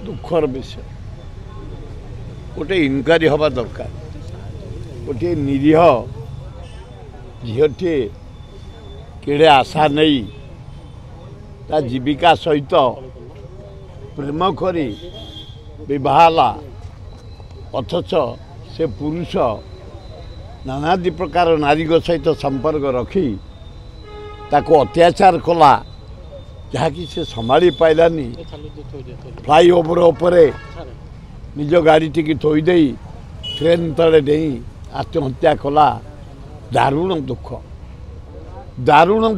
दुखर विषय गोटे इनक्वारी हवा दरकार गोटे निरीह झीटे केड़े आशा नहीं ता जीविका सहित प्रेम करी विवाहला अथच से पुरुष नानादि प्रकार नारी सहित संपर्क रखी ताको अत्याचार कला जहाँकि से संभाली पाइलानी फ्लाईओवर उपरे निज गाड़ी टी थोईदे ट्रेन तले नहीं आत्महत्या कला दारुण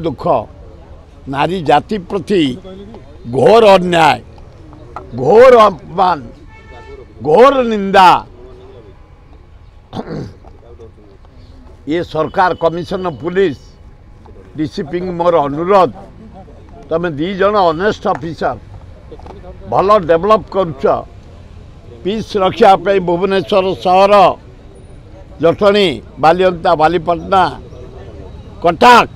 दुख नारी जाति प्रति घोर अन्याय घोर अपमान घोर निंदा। ये सरकार कमिशन पुलिस डीसीपी मोर अनुरोध तमें दी जन ऑनेस्ट ऑफिसर भल डेवलप करुच पीस रक्षा भुवनेश्वर सहर जटणी बालिअंता बालीपटना कटक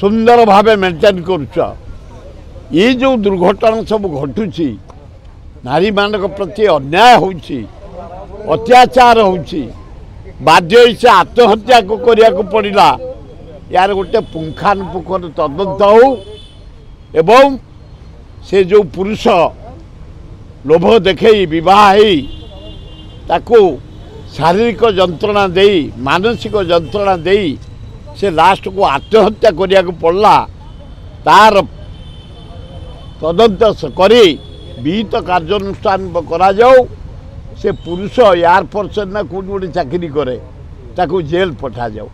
सुंदर भावे मेंटेन करुच ये जो दुर्घटना सब घटुची नारी मान प्रति अन्याय होउची अत्याचार होउची बाध्य से आत्महत्या को करिया को पड़िला यार गोटे पुंखानुपुंखर तदंत हो एवं से जो पुरुष लोभ देखई विवाह ही ताको शारीरिक जंत्रणा देई मानसिक जंत्रणा देई से लास्ट को आत्महत्या करिया को पड़ला तार तदंत करी विहित कार्यानुष्ठान करा जाओ से पुरुष एयरफोर्स ना कोटी गोटे चाकरी करे ताको जेल पठा जाओ।